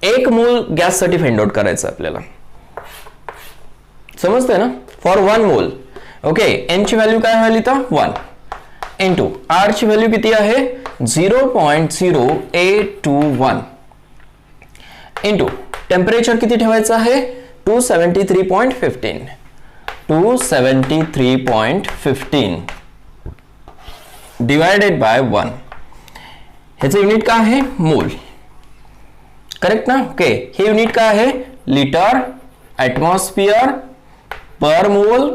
Speaker 1: 1 मोल गॅससाठी फाइंड आउट करायचं आपल्याला, समजतंय ना. फॉर 1 मोल. ओके, एन ची व्हॅल्यू काय होईल इथं 1 इंटू आर ची व्हॅल्यू किती आहे 0.0821 इंटू टेम्परेचर किती ठेवायचं आहे 273.15 273.15 डिवायडेड बाय 1. ह्याचं युनिट काय आहे मोल. करेक्ट ना. ओके, हे युनिट काय आहे litre atmosphere per mole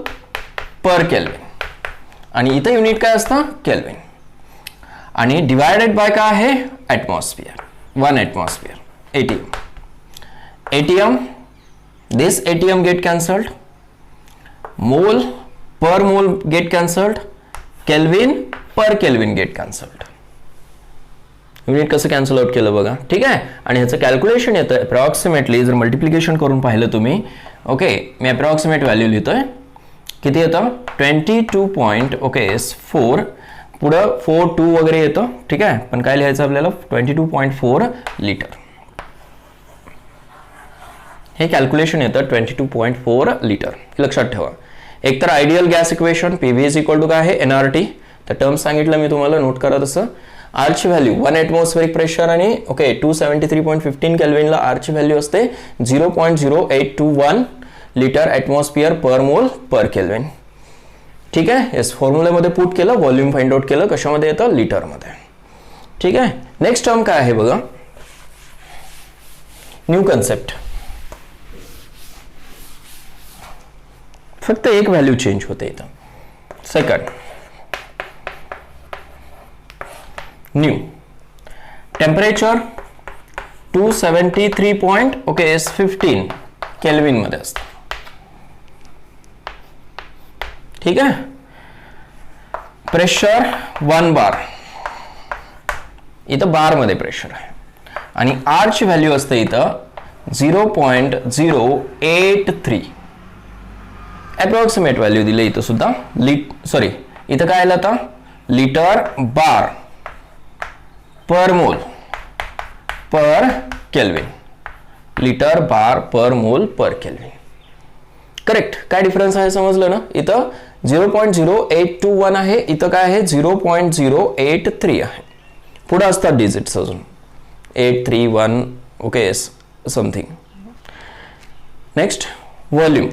Speaker 1: per kelvin आणि इथं युनिट काय असतं केल्विन आणि डिवायडेड बाय काय आहे atmosphere 1 atmosphere ATM. This ATM get cancelled, mole per mole get cancelled, Kelvin per Kelvin get cancelled. Unit कसं कॅन्सल आउट केलं बघा. ठीक आहे. आणि ह्याचं कॅल्क्युलेशन येतं अप्रॉक्सिमेटली. जर मल्टिप्लिकेशन करून पाहिलं तुम्ही, ओके, मी अप्रॉक्सिमेट व्हॅल्यू लिहितोय. किती येतं 22.4 पुढं 42 वगैरे येतं. ठीक आहे, पण काय लिहायचं आपल्याला 22.4 लिटर. हे कॅल्क्युलेशन येतं 22.4 लिटर. लक्षात ठेवा. एक तर ideal gas equation PV is equal to काय आहे NRT. तर टर्म सांगितलं मी तुम्हाला, नोट करा तसं. आर ची व्हॅल्यू 1 ॲटमॉस्फेरिक प्रेशर आणि ओके 273.15 केल्विनला आर ची व्हॅल्यू असते 0.0821 litre atmosphere per mole per kelvin. ठीक आहे. येस, फॉर्म्युल्यामध्ये पुट केलं, व्हॉल्यूम फाइंड आउट केलं. कशामध्ये येतं लिटरमध्ये. ठीक आहे. नेक्स्ट टर्म काय आहे बघा, न्यू कन्सेप्ट. फक्त एक व्हॅल्यू चेंज होते इथं. सेकंड न्यू टेम्परेचर 273.15 केल्विन मध्ये असतं. ठीक आहे. प्रेशर 1 बार, इथं बार मध्ये प्रेशर आहे आणि आर ची व्हॅल्यू असते इथं 0.083. अप्रॉक्सिमेट व्हॅल्यू दिले इथं सुद्धा. इथं काय आलं आता लिटर बार पर मोल पर केल्विन. लिटर बार पर मोल पर केल्विन. करेक्ट. काय डिफरन्स आहे समजलं ना. इथं 0.0821 आहे, इथं काय आहे 0.083 आहे. पुढे असतात डिजिट्स अजून 831 okay something. Next volume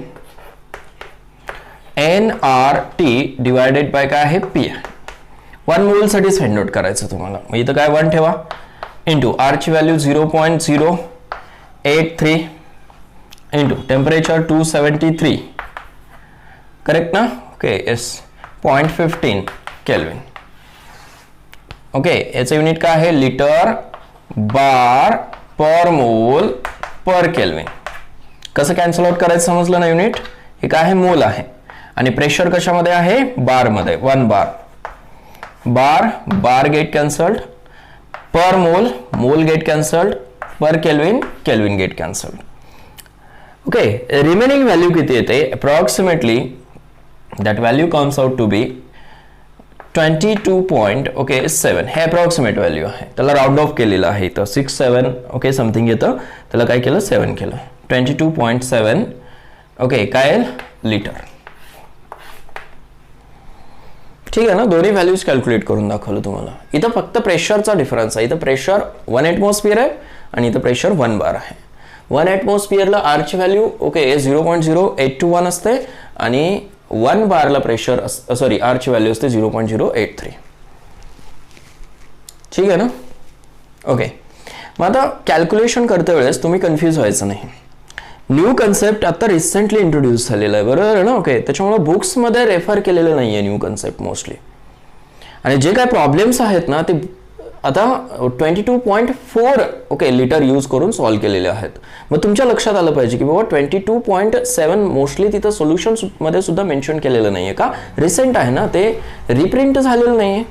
Speaker 1: NRT divided by काय आहे P. 1 मोल साठी फाइंड आउट करायचं तुम्हाला. मग इथं काय 1 ठेवा इंटू आर ची व्हॅल्यू 0.083 इंटू टेम्परेचर 273. करेक्ट ना. Okay yes 0.15 kelvin. ओके, याचं युनिट काय आहे लिटर बार पर मोल पर केल्विन. कसं कॅन्सल आउट करायचं समजलं ना. युनिट हे काय आहे मोल आहे आणि प्रेशर कशामध्ये आहे बार मध्ये. 1 बार बार gate cancelled per mole get cancelled per kelvin get cancelled. Okay, remaining value किती येते approximately that value comes out to be 22.7. हे अप्रॉक्सिमेट व्हॅल्यू आहे. त्याला राऊंड ऑफ केलेलं आहे इथं 6-7 ओके समथिंग येतं. त्याला काय केलं 7 केलं. 22.7 ओके काय लिटर. ठीक आहे ना. दोन्ही व्हॅल्यूज कॅल्क्युलेट करून दाखवलं तुम्हाला. इथं फक्त प्रेशरचा डिफरन्स आहे. इथं प्रेशर 1 ॲटमॉस्फिअर आहे आणि इथं प्रेशर 1 बार आहे. 1 ॲटमॉस्फिअरला आरची व्हॅल्यू ओके 0.0821 असते आणि 1 बारला प्रेशर आरची व्हॅल्यू असते 0.083. ठीक आहे ना. ओके, मग आता कॅल्क्युलेशन करते वेळेस तुम्ही कन्फ्यूज व्हायचं नाही. न्यू कन्सेप्ट आता रिसेंटली इंट्रोड्यूस झालेला आहे, बरोबर आहे ना. ओके, त्याच्यामुळे बुक्समध्ये रेफर केलेलं नाही आहे न्यू कन्सेप्ट मोस्टली. आणि जे काय प्रॉब्लेम्स आहेत ना ते आता 22.4 ओके लिटर यूज करून सॉल्व्ह केलेले आहेत. मग तुमच्या लक्षात आलं पाहिजे की बाबा 22.7 मोस्टली तिथं सोल्युशन्समध्ये सुद्धा मेन्शन केलेलं नाही आहे का, रिसेंट आहे ना, ते रिप्रिंट झालेलं नाही आहे.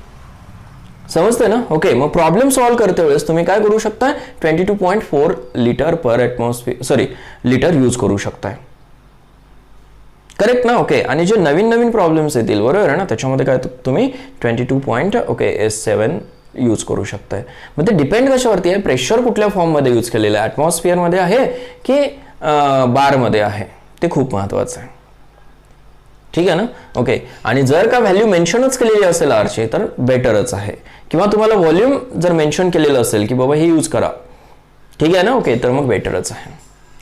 Speaker 1: समजते ना. ओके, मग प्रॉब्लेम सॉल्व्ह करते वेळेस तुम्ही काय करू शकता, 22.4 litre per atmosphere litre use करू शकताय. करेक्ट ना. ओके, आणि जे नवीन नवीन प्रॉब्लेम्स येतील, बरोबर आहे ना, त्याच्यामध्ये काय तुम्ही 22.7 यूज करू शकताय. मग ते डिपेंड कशावरती आहे, प्रेशर कुठल्या फॉर्ममध्ये यूज केलेलं आहे, ॲटमॉस्फिअरमध्ये आहे की बारमध्ये आहे, ते खूप महत्त्वाचं आहे. ठीक आहे ना. ओके, आणि जर का व्हॅल्यू मेन्शनच केलेली असेल आरची तर बेटरच आहे, किंवा तुम्हाला व्हॉल्यूम जर मेन्शन केलेलं असेल की बाबा हे यूज करा, ठीक आहे ना. ओके, तर मग बेटरच आहे.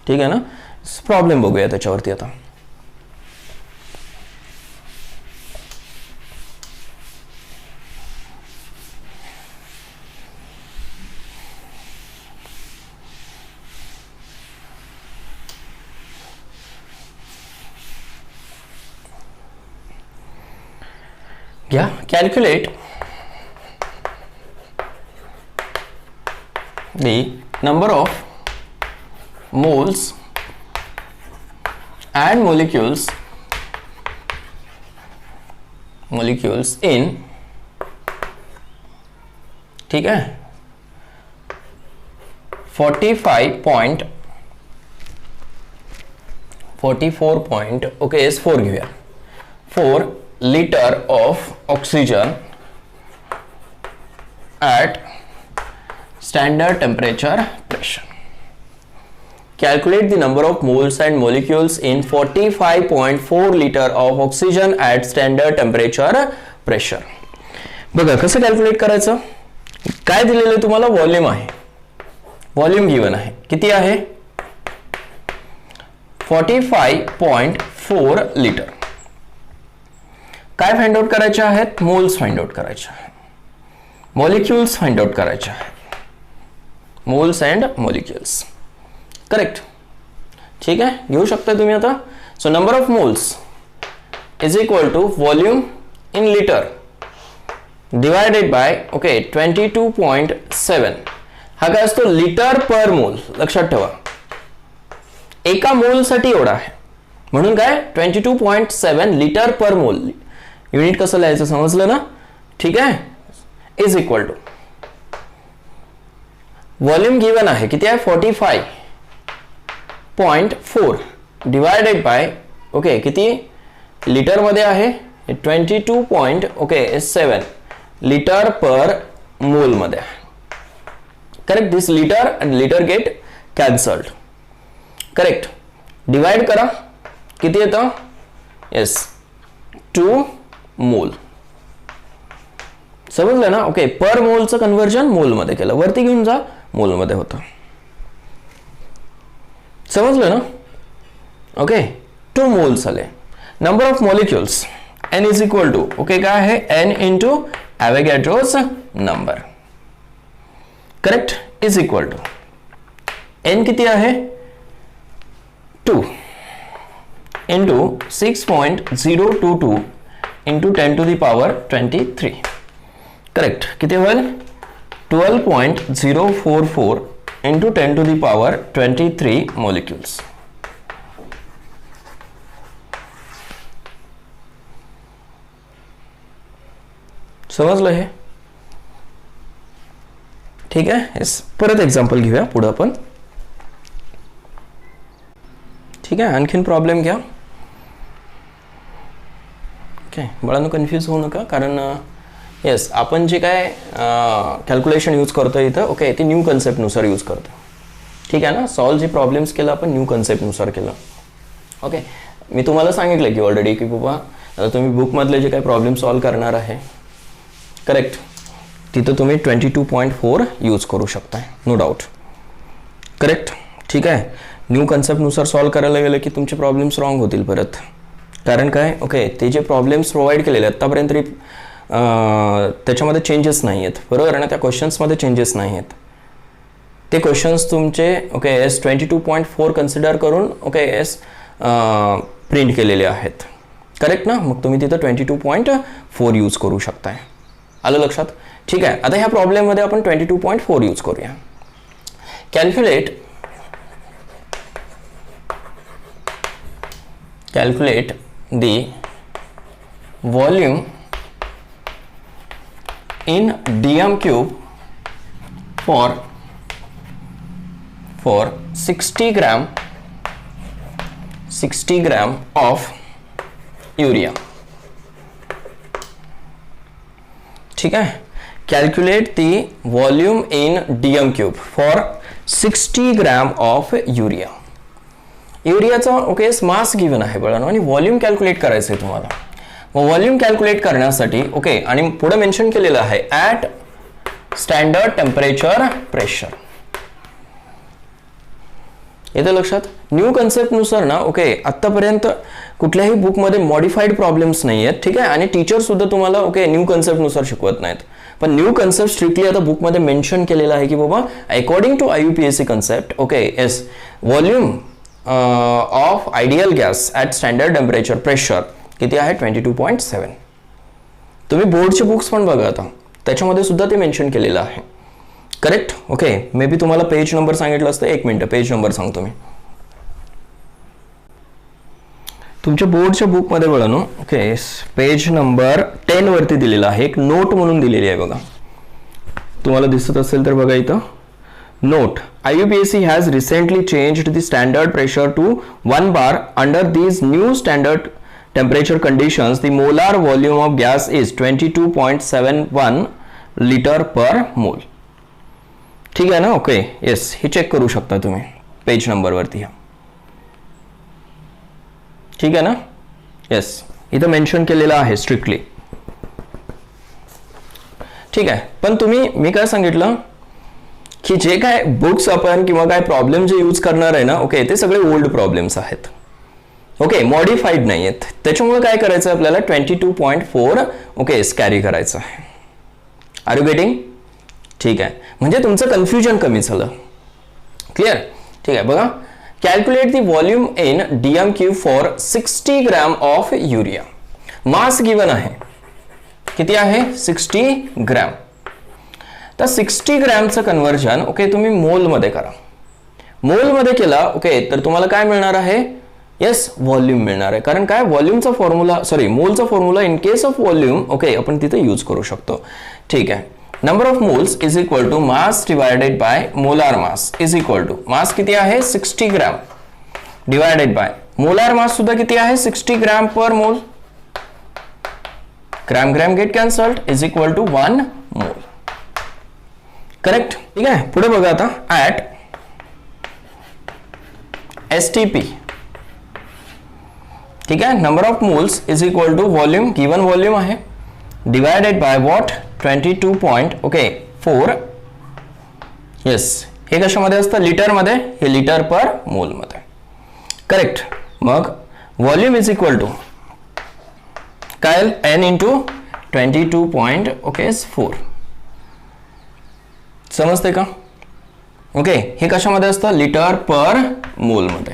Speaker 1: ठीक आहे ना. प्रॉब्लेम बघूया त्याच्यावरती आता. Yeah, calculate the number of moles and molecules in, ठीक है, 44 ओके S4 घेऊया, 4 liter of oxygen at standard temperature pressure. Calculate the number of moles and molecules in 45.4 liter of oxygen at standard temperature pressure. बघा कसं calculate करायचं. काय दिलेलं आहे तुम्हाला, व्हॉल्यूम आहे, व्हॉल्यूम गिवन आहे, किती आहे 45.4 लिटर. काय फाइंड आउट करायचे आहेत, मोल्स फाइंड आउट करायचे आहेत, मॉलिक्युल्स फाइंड आउट करायचे आहेत, मोल्स अँड मॉलिक्युल्स. करेक्ट. ठीक आहे, घेऊ शकता तुम्ही आता. So number of moles is equal to volume in litre divided by okay 22.7. हा काय असतो, लिटर पर मोल. लक्षात ठेवा एका मोलसाठी एवढा आहे, म्हणून काय 22.7 लिटर पर मोल. युनिट कसं लिहायचं समजलं ना. ठीक आहे, is equal to volume given आहे किती आहे 45.4 डिवायडेड बाय ओके किती लिटर मध्ये आहे 22.7 लिटर पर मोल मध्ये. Correct. This litre and litre get cancelled. Correct. Divide करा किती येतं, येस 2 मोल. समजलं ना. ओके, पर मोलचं कन्वर्जन मोल मध्ये केलं, वरती घेऊन जा, मोल मध्ये होतं. समजलं ना. ओके, 2 मोल्स आले. Number of molecules n is equal to okay काय आहे n into Avogadro's number. Correct. Is equal to n किती आहे 2 into 6.022 into 10 to the power 23. Correct. किती होईल 12.044 into 10 to the power 23 molecules. समजलं हे. ठीक आहे. येस, परत एक्झाम्पल घेऊया पुढे आपण. ठीक आहे, आणखीन प्रॉब्लेम घ्या. ओके, बाळांनो कन्फ्यूज होऊ नका, कारण येस आपण जे काय कॅल्क्युलेशन यूज करतो इथं ओके ते न्यू कन्सेप्टनुसार यूज करतो. ठीक आहे ना. सॉल्व जे प्रॉब्लेम्स केलं आपण न्यू कन्सेप्टनुसार केलं. ओके, मी तुम्हाला सांगितलं की ऑलरेडी की बाबा आता तुम्ही बुकमधले जे काही प्रॉब्लेम सॉल्व करणार आहे करेक्ट तिथं तुम्ही 22.4 यूज करू शकताय, नो डाऊट. करेक्ट. ठीक आहे. न्यू कन्सेप्टनुसार सॉल्व करायला गेलं की तुमचे प्रॉब्लेम्स रॉंग होतील परत. कारण काय ओके ते जे प्रॉब्लेम्स प्रोव्हाइड केलेले आत्तापर्यंत तरी त्याच्यामध्ये चेंजेस नाही आहेत, बरोबर आहे ना. त्या क्वेश्चन्समध्ये चेंजेस नाही आहेत. ते क्वेश्चन्स तुमचे ओके एस 22.4 कन्सिडर करून ओके एस प्रिंट केलेले आहेत. करेक्ट ना. मग तुम्ही तिथं 22.4 यूज करू शकताय. आलं लक्षात. ठीक आहे. आता ह्या प्रॉब्लेममध्ये आपण 22.4 यूज करूया. Calculate the volume in dm cube for 60 gram of urea. ठीक है. Calculate the volume in dm cube for 60 gram of urea. युरियाचा ओके मास गिवन आहे बघा आणि व्हॉल्यूम कॅल्क्युलेट करायचं आहे तुम्हाला. मग व्हॉल्यूम कॅल्क्युलेट करण्यासाठी ओके आणि पुढे मेन्शन केलेलं आहे ॲट स्टँडर्ड टेम्परेचर प्रेशर. येतं लक्षात. न्यू कन्सेप्ट नुसार ना ओके आतापर्यंत कुठल्याही बुकमध्ये मॉडिफाईड प्रॉब्लेम्स नाही आहेत. ठीक आहे. आणि टीचर सुद्धा तुम्हाला ओके न्यू कन्सेप्ट नुसार शिकवत नाहीत. पण न्यू कन्सेप्ट स्ट्रिक्टली आता बुकमध्ये मेन्शन केलेलं आहे की बाबा according to IUPAC concept okay yes volume of ideal gas at standard temperature pressure किती आहे 22.7. तुम्ही बोर्डचे बुक्स पण बघा आता त्याच्यामध्ये सुद्धा ते मेन्शन केलेलं आहे. करेक्ट. ओके मे बी तुम्हाला पेज नंबर सांगितलं असतं. एक मिनिट पेज नंबर सांगतो मी. तुमच्या बोर्डच्या बुकमध्ये बघा ना ओके पेज नंबर 10 वरती दिलेला आहे. एक नोट म्हणून दिलेली आहे बघा. तुम्हाला दिसत असेल तर बघा इथं Note, IUPAC has recently changed the standard pressure to 1 bar. Under these new standard temperature conditions, the molar volume of gas is 22.71 liter per mole. ठीक आहे ना. ओके येस हे चेक करू शकता तुम्ही पेज नंबर वरती. ठीक आहे ना. येस इथं मेन्शन केलेलं आहे स्ट्रिक्टली. ठीक आहे. पण तुम्ही मी काय सांगितलं की जे काय बुक्स आपण किंवा काय प्रॉब्लेम जे यूज करणार आहे ना ओके ते सगळे ओल्ड प्रॉब्लेम्स आहेत. ओके मॉडिफाईड नाही आहेत. त्याच्यामुळे काय करायचं आपल्याला 22.4 ओके कॅरी करायचं आहे. Are you getting. ठीक आहे. म्हणजे तुमचं कन्फ्युजन कमी झालं. क्लिअर. ठीक आहे. बघा calculate the volume in DM cube for 60 gram of urea. Mass given आहे किती आहे 60 ग्रॅम. तर 60 ग्रॅमचं कन्व्हर्जन ओके तुम्ही मोलमध्ये करा. मोलमध्ये केला ओके तर तुम्हाला काय मिळणार आहे येस व्हॉल्यूम मिळणार आहे. कारण काय व्हॉल्यूमचा फॉर्म्युला मोलचा formula in case of volume okay आपण तिथे यूज करू शकतो. ठीक आहे. Number of moles is equal to mass divided by molar mass is equal to mass किती आहे 60 gram divided by molar mass सुद्धा किती आहे 60 gram per mole. Gram gram get cancelled is equal to 1 mole. Correct. ठीक आहे. पुढे बघा आता ॲट STP. ठीक आहे. Number of moles is equal to volume given volume आहे डिवायडेड बाय व्हॉट 22.4 येस हे कशामध्ये असतं लिटरमध्ये. हे लिटर पर मोल मध्ये. करेक्ट. मग व्हॉल्यूम इज इक्वल टू काय N इंटू 22.4 समजते का. ओके हे कशामध्ये असतं लिटर पर मोल मध्ये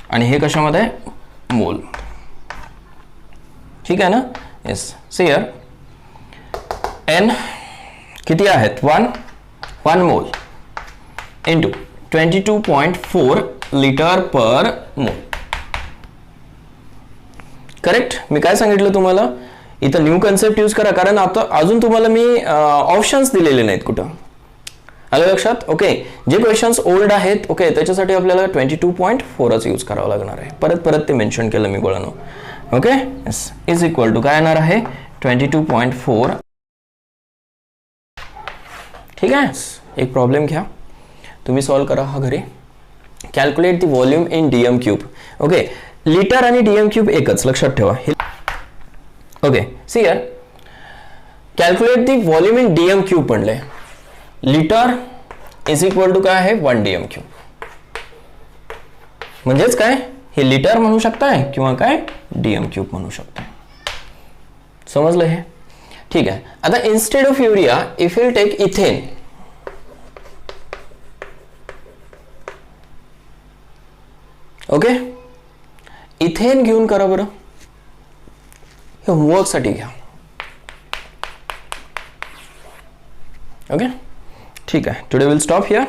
Speaker 1: आणि हे कशामध्ये मोल. ठीक आहे ना. येस सी हियर N किती आहेत 1 मोल इंटू 22.4 लिटर पर मोल. करेक्ट. मी काय सांगितलं तुम्हाला इथं न्यू कन्सेप्ट यूज करा कारण आता अजून तुम्हाला मी ऑप्शन्स दिलेले नाहीत कुठं. आलं लक्षात. ओके जे क्वेश्चन्स ओल्ड आहेत ओके त्याच्यासाठी आपल्याला 22.4च यूज करावं लागणार आहे. परत ते मेन्शन केलं मी गोळानो. Okay yes is equal to काय येणार आहे 22.4. ठीक आहे. एक प्रॉब्लेम घ्या तुम्ही सॉल्व करा हा घरी. Calculate the volume in DM cube. Okay litre आणि डीएम क्यूब एकच लक्षात ठेवा. Okay see here calculate the volume in DM cube म्हणले. लिटर इज इक्वल टू काय आहे 1 डीएम क्यूब. म्हणजेच काय हे लिटर म्हणू शकताय किंवा काय डीएम क्यूब म्हणू शकताय. समजलं हे. ठीक आहे. आता instead of urea if you take ethane okay, ethane घेऊन करा बरं, हे होमवर्कसाठी घ्या. ओके, ठीक आहे. Today will stop here.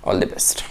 Speaker 1: All the best.